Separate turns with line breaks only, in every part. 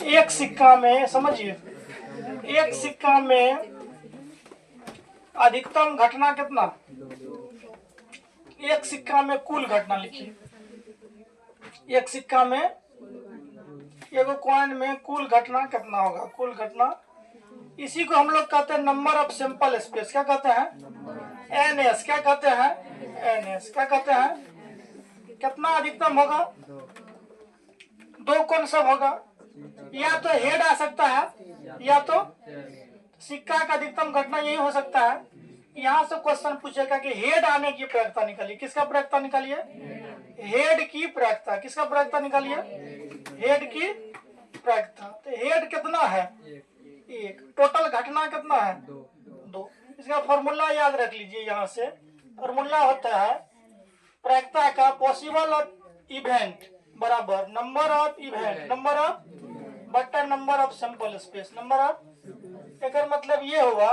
एक सिक्का में समझिए, एक सिक्का में अधिकतम घटना कितना, एक सिक्का में कुल घटना लिखिए, एक सिक्का में एगो कॉइन में कुल घटना कितना होगा, कुल घटना, इसी को हम लोग कहते हैं नंबर ऑफ सैंपल स्पेस। क्या कहते हैं? एनएस। क्या कहते हैं? एनएस। क्या कहते हैं? कितना अधिकतम होगा? दो कौन सब होगा, या तो हेड आ सकता है या तो सिक्का का अधिकतम घटना यही हो सकता है। यहाँ से क्वेश्चन पूछेगा कि हेड आने की प्रायिकता निकालिए। किसका प्रायिकता निकालिए? हेड की प्रायिकता। किसका प्रायिकता निकालिए? हेड की प्रायिकता। तो हेड कितना है? एक। टोटल घटना कितना है? दो। इसका फॉर्मूला याद रख लीजिए। यहाँ से फॉर्मूला होता है प्रायिकता का पॉसिबल इवेंट बराबर number of event, number of बट्टा number of sample space, number of. एक मतलब ये हुआ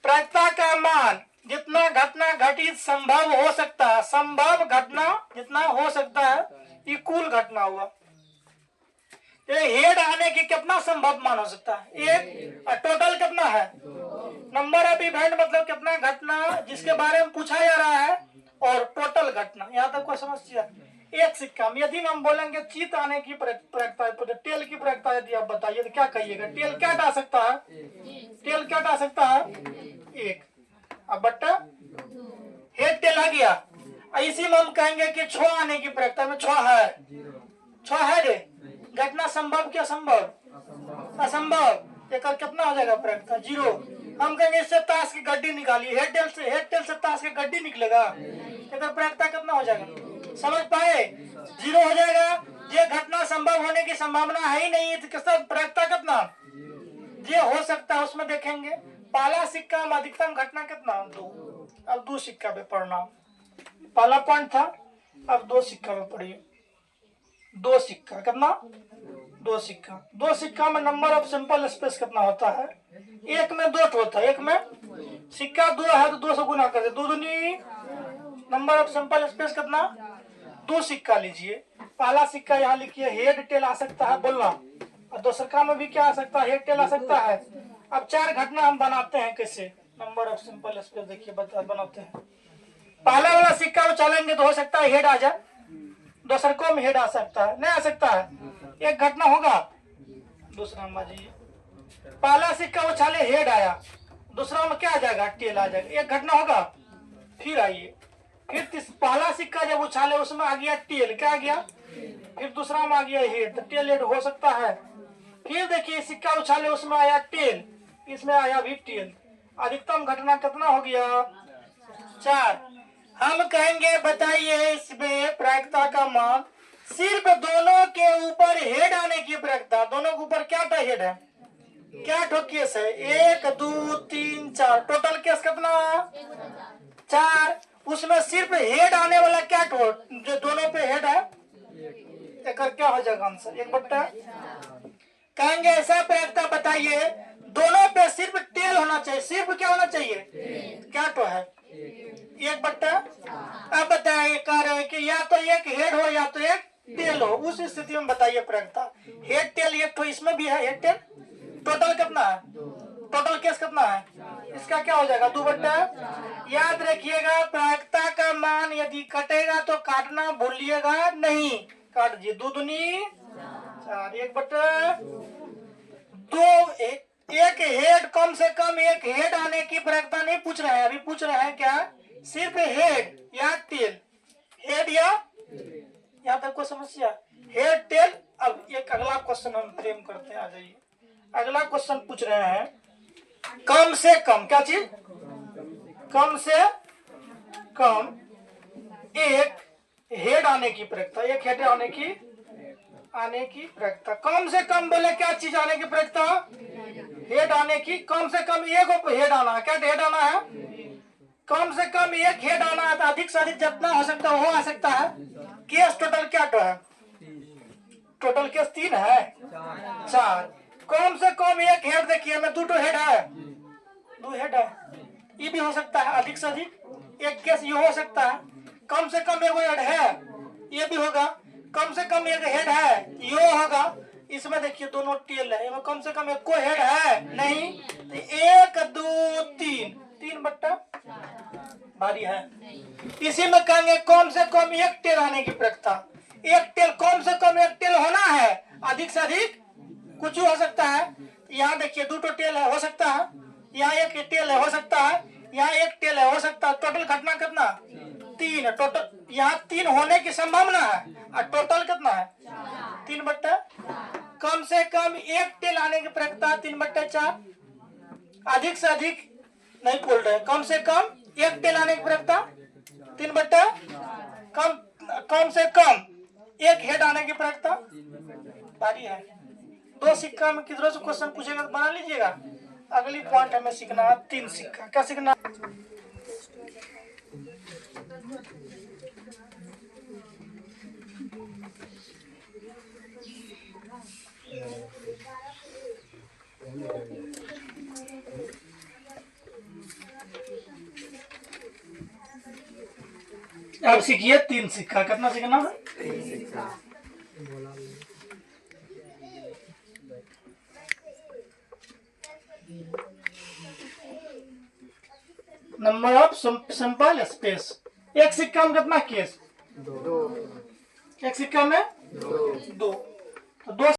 प्रायिकता का मान जितना घटना घटित संभव हो सकता है, संभव घटना जितना हो सकता है, ये कुल घटना हुआ। ये हेड आने की कितना संभव मान हो सकता है? एक। और टोटल कितना है? नंबर ऑफ इवेंट मतलब कितना घटना जिसके बारे में पूछा जा रहा है, और टोटल घटना। यहाँ तक कोई समस्या? एक सिक्का में यदि हम बोलेंगे चीत आने की प्रायिकता, टेल की प्रायिकता यदि आप बताइए तो क्या कहिएगा? टेल क्या आ सकता है? टेल क्या आ सकता है? एक। अब बट्टा हेड टेल आ गया। इसी में हम कहेंगे कि छो आने की प्रायिकता में छो है, छो है रे घटना संभव क्या संभव? असंभव। एक कितना हो जाएगा प्रायिकता? जीरो। हम कहेंगे इससे ताश की गड्डी निकालिए, हेड टेल से ताश की गड्डी निकलेगा, एक प्रायिकता कितना हो जाएगा? समझ पाए? जीरो हो जाएगा। ये घटना संभव होने की संभावना है ही नहीं, तो किसका प्रायिकता कितना? ये हो सकता है उसमें देखेंगे। पहला सिक्का में अधिकतम घटना कितना? दो। अब दो सिक्का पे पढ़ना, पहला पॉइंट था, अब दो सिक्का में पढ़िए। दो सिक्का कितना? दो सिक्का। दो सिक्का में नंबर ऑफ सैंपल स्पेस कितना होता है? एक में दो होता है। एक में सिक्का दो है तो दो से गुना कर दे, दो दूनी। नंबर ऑफ सैंपल स्पेस कितना? दो सिक्का लीजिए। पहला सिक्का यहाँ लिखिए, हेड टेल आ सकता है बोलना, और दूसरा में भी क्या आ सकता है? हेड टेल आ सकता है। अब चार घटना हम बनाते हैं कैसे? नंबर ऑफ सैंपल स्पेस देखिए बनाते हैं। पहला वाला सिक्का उछालेंगे तो हो सकता है हेड आ जाए, दूसरे को में हेड आ सकता है, नहीं आ सकता है, एक घटना होगा। दूसरा माजिए, पहला सिक्का उछाले हेड आया, दूसरा में क्या आ जाएगा? टेल आ जाएगा, एक घटना होगा। फिर आइए, फिर पहला सिक्का जब उछाले उसमें आ गया टेल, क्या आ गया? फिर दूसरा में आ गया हेड, तो टेल हेड हो सकता है। फिर देखिए सिक्का उछाले उसमें आया टेल, इसमें आया भी टेल, अधिकतम घटना कितना हो गया? चार। हम कहेंगे बताइए इसमें प्रायिकता का मान सिर्फ दोनों के ऊपर हेड आने की प्रायिकता। दोनों के ऊपर क्या हेड है? क्या ठो केस है? एक दो तीन चार, टोटल केस कितना? चार। उसमें सिर्फ हेड आने वाला क्या ठो जो दोनों पे हेड है? एक। क्या हो जाएगा आंसर? एक बट्टा। कहेंगे ऐसा प्रायिकता बताइए दोनों पे सिर्फ टेल होना चाहिए। सिर्फ क्या होना चाहिए? क्या तो है? एक बट्टा। अब बताइए कह रहे हैं कि या तो एक हेड हो या तो एक टेल हो, उस स्थिति में बताइए प्रायिकता। हेड टेल एक तो इसमें भी है, हेड टेल। टोटल कितना है? टोटल केस कितना है? इसका क्या हो जाएगा? दो बट्टा। याद रखिएगा प्रायिकता का मान यदि कटेगा तो काटना भूलिएगा नहीं, काट दीजिए। दो दूनी चार, एक बट्टा दो। एक हेड, कम से कम एक हेड आने की प्रायिकता नहीं पूछ रहे हैं, अभी पूछ रहे हैं क्या? सिर्फ हेड या टेल, हेड या यहाँ तक कोई समस्या? Head tail. अब एक अगला क्वेश्चन हम फ्रेम करते हैं, आ जाइए। अगला क्वेश्चन पूछ रहे हैं कम से कम, क्या चीज? कम से कम एक हेड आने की प्रायिकता, एक हेड आने की प्रायिकता। कम से कम बोले क्या चीज आने की प्रायिकता? हेड आने की। कम से कम एक हेड आना है, क्या हेड आना है? कम से कम एक हेड आना है, तो अधिक से अधिक जितना हो सकता है वो आ सकता है। केस टोटल क्या तो है? टोटल केस तीन है, चार। कम से कम एक हेड, देखिए मैं दो हेड है, दो हेड है, ये भी हो सकता है। अधिक से अधिक एक केस ये हो सकता है। कम से कम एक हेड है, ये भी होगा। कम से कम एक हेड है, ये होगा। इसमें देखिए दोनों टेल है, इसमें कम से कम एक को हेड है नहीं, तो 1 2 3 3 बट्टा भारी है। इसी में कहेंगे कम से कम एक टेल आने की प्रक्रिया, एक टेल कम से कम एक टेल होना है, अधिक से अधिक कुछ हो सकता है। यहाँ देखिए 2 टेल है, हो सकता है, यहाँ एक टेल है, हो सकता है, यहाँ एक टेल है, हो सकता है। टोटल घटना कितना 3, टोटल यहाँ 3 होने की संभावना है और टोटल कितना है 3 बट्टा। कम से कम एक टेल आने की प्रक्रिया 3/4, अधिक से अधिक नहीं बोल रहे, कम से कम एक टेल आने की प्रक्रिया 3/4, कम से कम एक हेड आने की प्रक्रिया भारी है। 2 सिक्का में किधरों से क्वेश्चन पूछेगा तो बना लीजिएगा। अगली पॉइंट हमें सीखना है 3 सिक्का। क्या सीखना? अब सीखिए 3 सिक्का। कितना सीखना है? 3 सिक्का। Number of simple space. एक सिक्का में कितना केस? 2। एक सिक्का में 2। तो 2